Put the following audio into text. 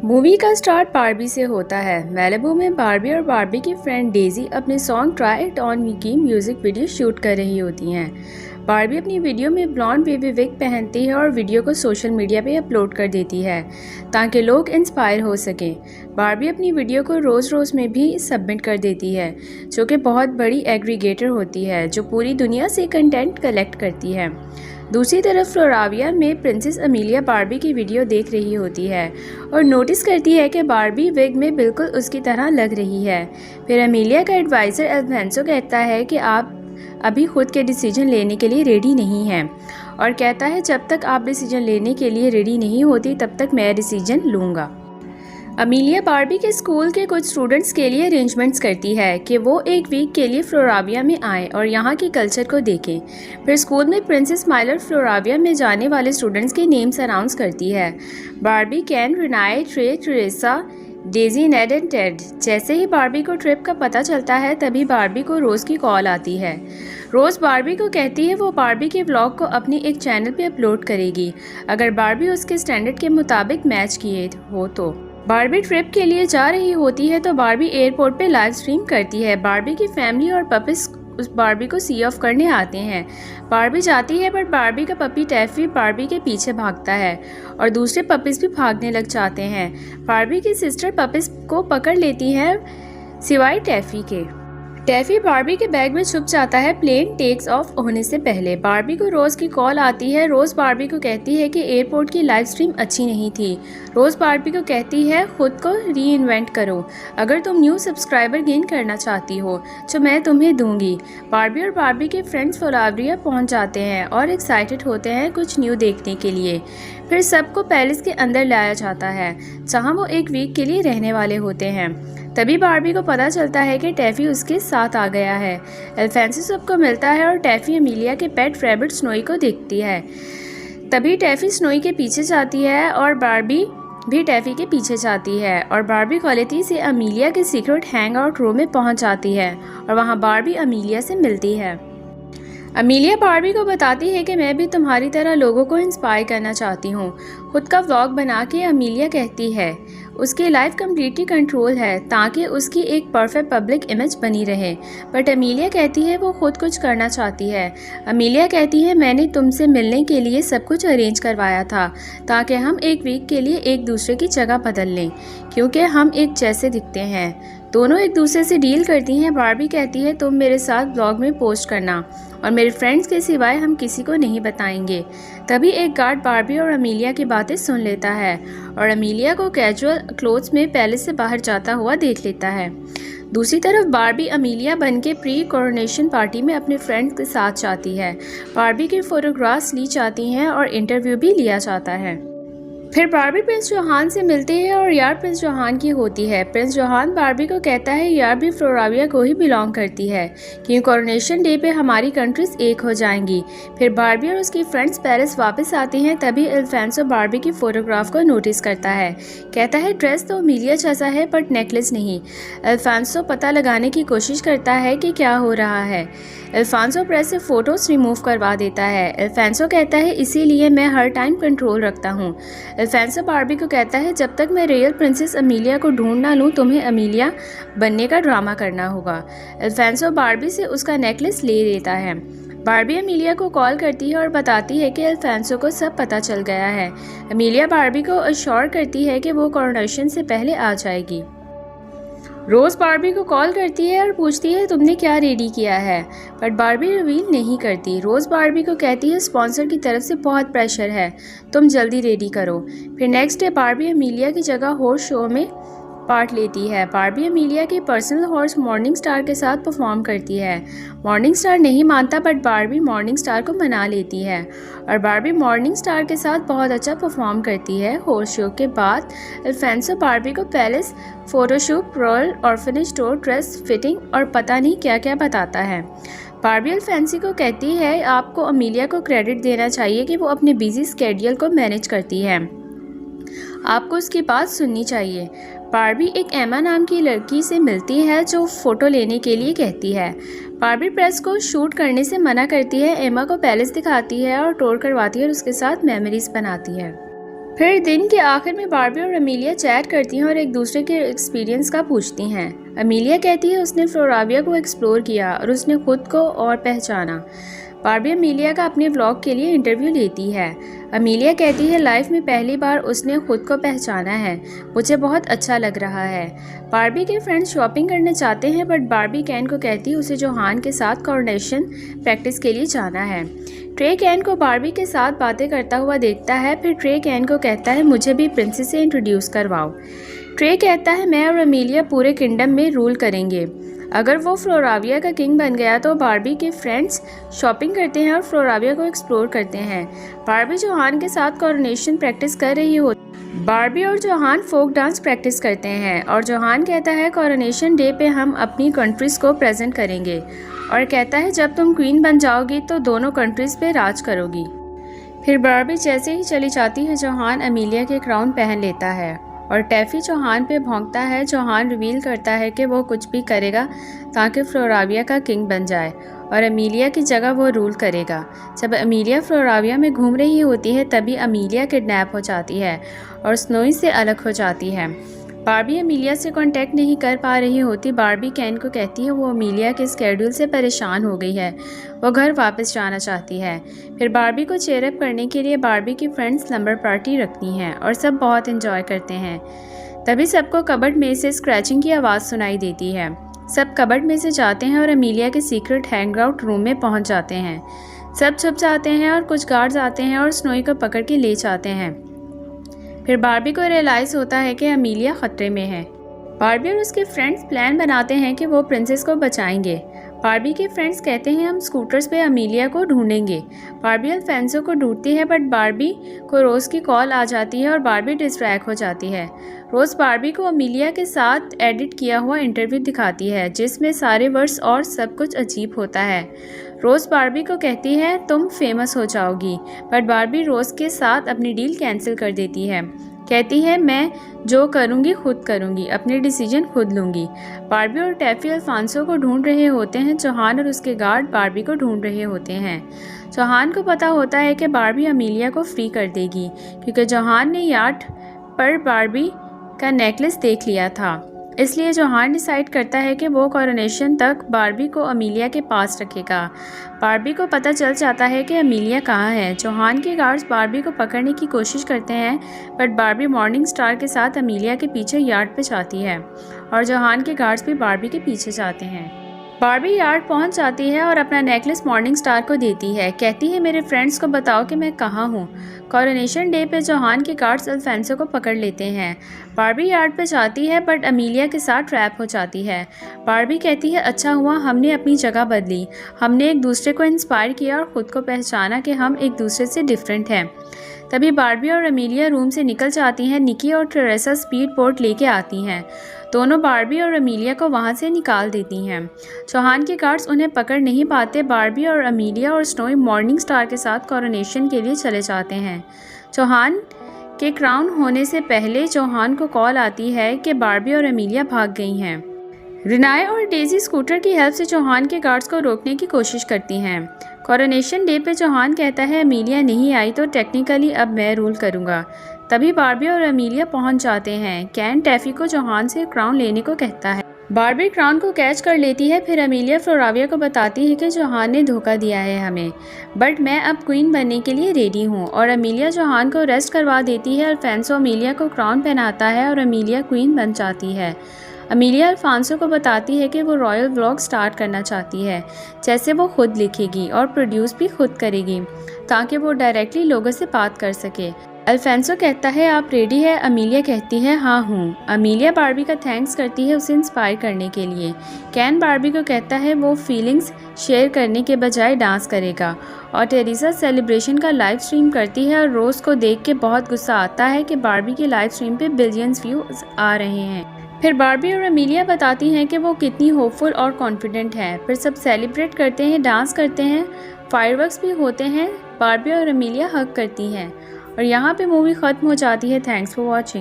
Movie का start Barbie से होता है। मैलिबू में बारबी और बारबी की फ्रेंड डेजी अपने song try it on me की म्यूजिक वीडियो शूट कर रही होती हैं। बारबी अपनी वीडियो में ब्लॉन्ड बेबी विग पहनती है और वीडियो को सोशल मीडिया पे अपलोड कर देती है ताकि लोग इंस्पायर हो सकें। बारबी अपनी वीडियो को रोज़ रोज़ में भी सबमिट कर देती है, जो कि बहुत बड़ी एग्रीगेटर होती है जो पूरी दुनिया से कंटेंट कलेक्ट करती है। दूसरी तरफ फ्लोराविया में प्रिंसेस अमीलिया बारबी की वीडियो देख रही होती है और नोटिस करती है कि बारबी विग में बिल्कुल उसकी तरह लग रही है। फिर अमीलिया का एडवाइज़र अल्फांसो कहता है कि आप अभी खुद के डिसीजन लेने के लिए रेडी नहीं हैं और कहता है जब तक आप डिसीजन लेने के लिए रेडी नहीं होती तब तक मैं डिसीजन लूँगा। अमीलिया बारबी के स्कूल के कुछ स्टूडेंट्स के लिए अरेंजमेंट्स करती है कि वो एक वीक के लिए फ्लोराविया में आएँ और यहाँ के कल्चर को देखें। फिर स्कूल में प्रिंसेस माइलर फ्लोराविया में जाने वाले स्टूडेंट्स के नेम्स अनाउंस करती है। Barbie, Ken, Renee, Trey, Teresa, Daisy, Ned and Ted. जैसे ही बारबी को ट्रिप का पता चलता है तभी बारबी को रोज़ की कॉल आती है। रोज़ बारबी को कहती है वो बारबी के व्लॉग को अपनी एक चैनल पे अपलोड करेगी अगर बारबी उसके स्टैंडर्ड के मुताबिक मैच किए हो तो। बारबी ट्रिप के लिए जा रही होती है तो बारबी एयरपोर्ट पे लाइव स्ट्रीम करती है। बारबी की फैमिली और पपीज उस बारबी को सी ऑफ करने आते हैं। बारबी जाती है पर बारबी का पपी टैफी बारबी के पीछे भागता है और दूसरे पपीज भी भागने लग जाते हैं। बारबी की सिस्टर पपीज को पकड़ लेती है सिवाय टैफी के। टैफी बारबी के बैग में छुप जाता है प्लेन टेक्स ऑफ होने से पहले। बारबी को रोज़ की कॉल आती है। रोज़ बारबी को कहती है कि एयरपोर्ट की लाइव स्ट्रीम अच्छी नहीं थी। रोज़ बारबी को कहती है खुद को री इन्वेंट करो अगर तुम न्यू सब्सक्राइबर गेन करना चाहती हो जो मैं तुम्हें दूंगी। बारबी और बारबी के फ्रेंड्स फ्लोराविया पहुंच जाते हैं और एक्साइटेड होते हैं कुछ न्यू देखने के लिए। फिर सबको पैलेस के अंदर लाया जाता है जहाँ वो एक वीक के लिए रहने वाले होते हैं। तभी बारबी को पता चलता है कि टैफी उसके साथ आ गया है। अल्फांसो सबको मिलता है और टैफी अमीलिया के पेट रैबिट स्नोई को देखती है। तभी टैफी स्नोई के पीछे जाती है और बारबी भी टैफी के पीछे जाती है और बारबी गलती से अमीलिया के सीक्रेट हैंग आउट रूम में पहुंच जाती है और वहां बारबी अमीलिया से मिलती है। अमीलिया बारबी को बताती है कि मैं भी तुम्हारी तरह लोगों को इंस्पायर करना चाहती हूँ। खुद का व्लॉग बना के अमीलिया कहती है उसकी लाइफ कम्प्लीटली कंट्रोल है ताकि उसकी एक परफेक्ट पब्लिक इमेज बनी रहे। बट अमीलिया कहती है वो खुद कुछ करना चाहती है। अमीलिया कहती है मैंने तुमसे मिलने के लिए सब कुछ अरेंज करवाया था ताकि हम एक वीक के लिए एक दूसरे की जगह बदल लें क्योंकि हम एक जैसे दिखते हैं। दोनों एक दूसरे से डील करती हैं। बारबी कहती है तुम मेरे साथ ब्लॉग में पोस्ट करना और मेरे फ्रेंड्स के सिवाय हम किसी को नहीं बताएंगे। तभी एक गार्ड बारबी और अमीलिया की बातें सुन लेता है और अमीलिया को कैजुअल क्लोथ्स में पैलेस से बाहर जाता हुआ देख लेता है। दूसरी तरफ बारबी अमीलिया बन के प्री कोरोनेशन पार्टी में अपने फ्रेंड्स के साथ जाती है। बारबी की फोटोग्राफ्स ली जाती हैं और इंटरव्यू भी लिया जाता है। फिर बारबी प्रिंस जोहान से मिलती है और यार प्रिंस जोहान की होती है। प्रिंस जोहान बारबी को कहता है यार भी फ्लोराविया को ही बिलोंग करती है क्योंकि कोरोनेशन डे पे हमारी कंट्रीज एक हो जाएंगी। फिर बारबी और उसकी फ्रेंड्स पेरिस वापस आती हैं। तभी अल्फांसो बारबी की फोटोग्राफ को नोटिस करता है। कहता है ड्रेस तो अमीलिया जैसा है बट नेकलेस नहीं। अल्फांसो पता लगाने की कोशिश करता है कि क्या हो रहा है। अल्फांसो प्रेस से फोटोज रिमूव करवा देता है। अल्फांसो कहता है इसीलिए मैं हर टाइम कंट्रोल रखता हूँ। अल्फांसो बारबी को कहता है जब तक मैं रियल प्रिंसेस अमीलिया को ढूंढ ना लूँ तुम्हें अमीलिया बनने का ड्रामा करना होगा। अल्फांसो बारबी से उसका नेकलेस ले लेता है। बारबी अमीलिया को कॉल करती है और बताती है कि अल्फांसो को सब पता चल गया है। अमीलिया बारबी को अश्योर करती है कि वो कोरोनेशन से पहले आ जाएगी। रोज़ बारबी को कॉल करती है और पूछती है तुमने क्या रेडी किया है, बट बारबी रिवील नहीं करती। रोज़ बारबी को कहती है स्पॉन्सर की तरफ से बहुत प्रेशर है, तुम जल्दी रेडी करो। फिर नेक्स्ट डे बारबी अमीलिया की जगह हॉर्स शो में पार्ट लेती है। बारबी अमीलिया की पर्सनल हॉर्स मॉर्निंग स्टार के साथ परफॉर्म करती है। मॉर्निंग स्टार नहीं मानता बट बारबी मॉर्निंग स्टार को मना लेती है और बारबी मॉर्निंग स्टार के साथ बहुत अच्छा परफॉर्म करती है। हॉर्स शो के बाद अल्फांसो बारबी को palace, photoshoot, royal orphanage store, dress fitting और पता नहीं क्या क्या बताता है। बारबी अल्फांसो को कहती है आपको अमीलिया को क्रेडिट देना चाहिए कि वो अपने बिजी स्केड्यूल को मैनेज करती है, आपको उसकी बात सुननी चाहिए। बारबी एक एमा नाम की लड़की से मिलती है जो फ़ोटो लेने के लिए कहती है। बारबी प्रेस को शूट करने से मना करती है। एमा को पैलेस दिखाती है और टूर करवाती है और उसके साथ मेमोरीज बनाती है। फिर दिन के आखिर में बार्बी और अमीलिया चैट करती हैं और एक दूसरे के एक्सपीरियंस का पूछती हैं। अमीलिया कहती है उसने फ्लोराविया को एक्सप्लोर किया और उसने खुद को और पहचाना। बार्बी अमीलिया का अपने व्लॉग के लिए इंटरव्यू लेती है। अमीलिया कहती है लाइफ में पहली बार उसने खुद को पहचाना है, मुझे बहुत अच्छा लग रहा है। बार्बी के फ्रेंड्स शॉपिंग करने चाहते हैं बट बार्बी कैन को कहती है उसे जोहान के साथ कोऑर्डिनेशन प्रैक्टिस के लिए जाना है। ट्रे कैन को बार्बी के साथ बातें करता हुआ देखता है। फिर ट्रे कैन को कहता है मुझे भी प्रिंसेस से इंट्रोड्यूस करवाओ। ट्रे कहता है मैं और अमीलिया पूरे किंगडम में रूल करेंगे। अगर वो फ्लोराविया का किंग बन गया तो बार्बी के फ्रेंड्स शॉपिंग करते हैं और फ्लोराविया को एक्सप्लोर करते हैं। बार्बी जोहान के साथ कोऑर्डिनेशन प्रैक्टिस कर रही होती। बार्बी और जोहान फोक डांस प्रैक्टिस करते हैं और जोहान कहता है कोरोनेशन डे पे हम अपनी कंट्रीज़ को प्रेजेंट करेंगे और कहता है जब तुम क्वीन बन जाओगी तो दोनों कंट्रीज़ पे राज करोगी। फिर बार्बी जैसे ही चली जाती है जोहान अमीलिया के क्राउन पहन लेता है और टैफी जोहान पे भौंकता है। जोहान रिवील करता है कि वो कुछ भी करेगा ताकि फ्लोराविया का किंग बन जाए और अमीलिया की जगह वो रूल करेगा। जब अमीलिया फ्लोराविया में घूम रही होती है तभी अमीलिया किडनैप हो जाती है और स्नोई से अलग हो जाती है। बार्बी अमीलिया से कांटेक्ट नहीं कर पा रही होती। बार्बी कैन को कहती है वो अमीलिया के स्केड्यूल से परेशान हो गई है, वो घर वापस जाना चाहती है। फिर बार्बी को चेयरअप करने के लिए बार्बी की फ्रेंड्स स्लम्बर पार्टी रखती हैं और सब बहुत एंजॉय करते हैं। तभी सबको कबर्ड में से स्क्रैचिंग की आवाज़ सुनाई देती है। सब कबर्ड में से जाते हैं और अमीलिया के सीक्रेट हैंग आउट रूम में पहुँच जाते हैं। सब छुप जाते हैं और कुछ गार्ड्स आते हैं और स्नोई को पकड़ के ले जाते हैं। फिर बार्बी को रियलाइज़ होता है कि अमीलिया ख़तरे में है। बार्बी और उसके फ्रेंड्स प्लान बनाते हैं कि वो प्रिंसेस को बचाएंगे। बार्बी के फ्रेंड्स कहते हैं हम स्कूटर्स पे अमीलिया को ढूंढेंगे। बार्बी अल्फेंसो को ढूंढती है बट बार्बी को रोज़ की कॉल आ जाती है और बार्बी डिस्ट्रैक्ट हो जाती है। रोज़ बार्बी को अमीलिया के साथ एडिट किया हुआ इंटरव्यू दिखाती है जिसमें सारे वर्ड्स और सब कुछ अजीब होता है। रोज़ बार्बी को कहती है तुम फेमस हो जाओगी बट बार्बी रोज़ के साथ अपनी डील कैंसिल कर देती है। कहती है मैं जो करूँगी खुद करूँगी, अपने डिसीजन खुद लूँगी। बार्बी और टैफी अल्फांसो को ढूंढ रहे होते हैं। जोहान और उसके गार्ड बार्बी को ढूंढ रहे होते हैं। जोहान को पता होता है कि बार्बी अमीलिया को फ्री कर देगी क्योंकि जोहान ने यार्ड पर बार्बी का नेकलेस देख लिया था। इसलिए जोहान डिसाइड करता है कि वो कोरोनेशन तक बार्बी को अमीलिया के पास रखेगा। बार्बी को पता चल जाता है कि अमीलिया कहाँ है। जोहान के गार्ड्स बार्बी को पकड़ने की कोशिश करते हैं बट बार्बी मॉर्निंग स्टार के साथ अमीलिया के पीछे यार्ड पे जाती है और जोहान के गार्ड्स भी बार्बी के पीछे जाते हैं। बार्बी यार्ड पहुंच जाती है और अपना नेकलेस मॉर्निंग स्टार को देती है। कहती है मेरे फ्रेंड्स को बताओ कि मैं कहाँ हूँ। कोरोनेशन डे पे जोहान के गार्ड्स अल्फेंसो को पकड़ लेते हैं। बार्बी यार्ड पे जाती है बट अमीलिया के साथ ट्रैप हो जाती है। बार्बी कहती है अच्छा हुआ हमने अपनी जगह बदली, हमने एक दूसरे को इंस्पायर किया और ख़ुद को पहचाना कि हम एक दूसरे से डिफरेंट हैं। तभी बार्बी और अमीलिया रूम से निकल जाती हैं। निकी और टेरेसा स्पीड बोट लेके आती हैं। दोनों बार्बी और अमीलिया को वहां से निकाल देती हैं। जोहान के गार्ड्स उन्हें पकड़ नहीं पाते। बार्बी और अमीलिया और स्नोई मॉर्निंग स्टार के साथ कोरोनेशन के लिए चले जाते हैं। जोहान के क्राउन होने से पहले जोहान को कॉल आती है कि बार्बी और अमीलिया भाग गई हैं। रिनाए और डेजी स्कूटर की हेल्प से जोहान के गार्ड्स को रोकने की कोशिश करती हैं। कोरोनेशन डे पे जोहान कहता है अमीलिया नहीं आई तो टेक्निकली अब मैं रूल करूँगा। तभी बार्बी और अमीलिया पहुंच जाते हैं। कैन टैफी को जोहान से क्राउन लेने को कहता है। बार्बी क्राउन को कैच कर लेती है। फिर अमीलिया फ्लोराविया को बताती है कि जोहान ने धोखा दिया है हमें, बट मैं अब क्वीन बनने के लिए रेडी हूँ और अमीलिया जोहान को रेस्ट करवा देती है। अल्फेंसो अमीलिया को क्राउन पहनाता है और अमीलिया क्वीन बन जाती है। अमीलिया अल्फांसो को बताती है कि वो रॉयल व्लॉग स्टार्ट करना चाहती है, जैसे वो खुद लिखेगी और प्रोड्यूस भी खुद करेगी ताकि वो डायरेक्टली लोगों से बात कर सके। अल्फेंसो कहता है आप रेडी है? अमीलिया कहती है हाँ हूँ। अमीलिया बार्बी का थैंक्स करती है उसे इंस्पायर करने के लिए। कैन बार्बी को कहता है वो फीलिंग्स शेयर करने के बजाय डांस करेगा और टेरेसा सेलिब्रेशन का लाइव स्ट्रीम करती है और रोज़ को देख के बहुत गुस्सा आता है कि बार्बी के लाइव स्ट्रीम पे बिलियंस व्यूज आ रहे हैं। फिर बार्बी और अमीलिया बताती हैं कि वो कितनी होपफुल और कॉन्फिडेंट है। फिर सब सेलिब्रेट करते हैं, डांस करते हैं, फायरवर्क्स भी होते हैं। बार्बी और अमीलिया हग करती हैं और यहाँ पे मूवी ख़त्म हो जाती है। Thanks for watching.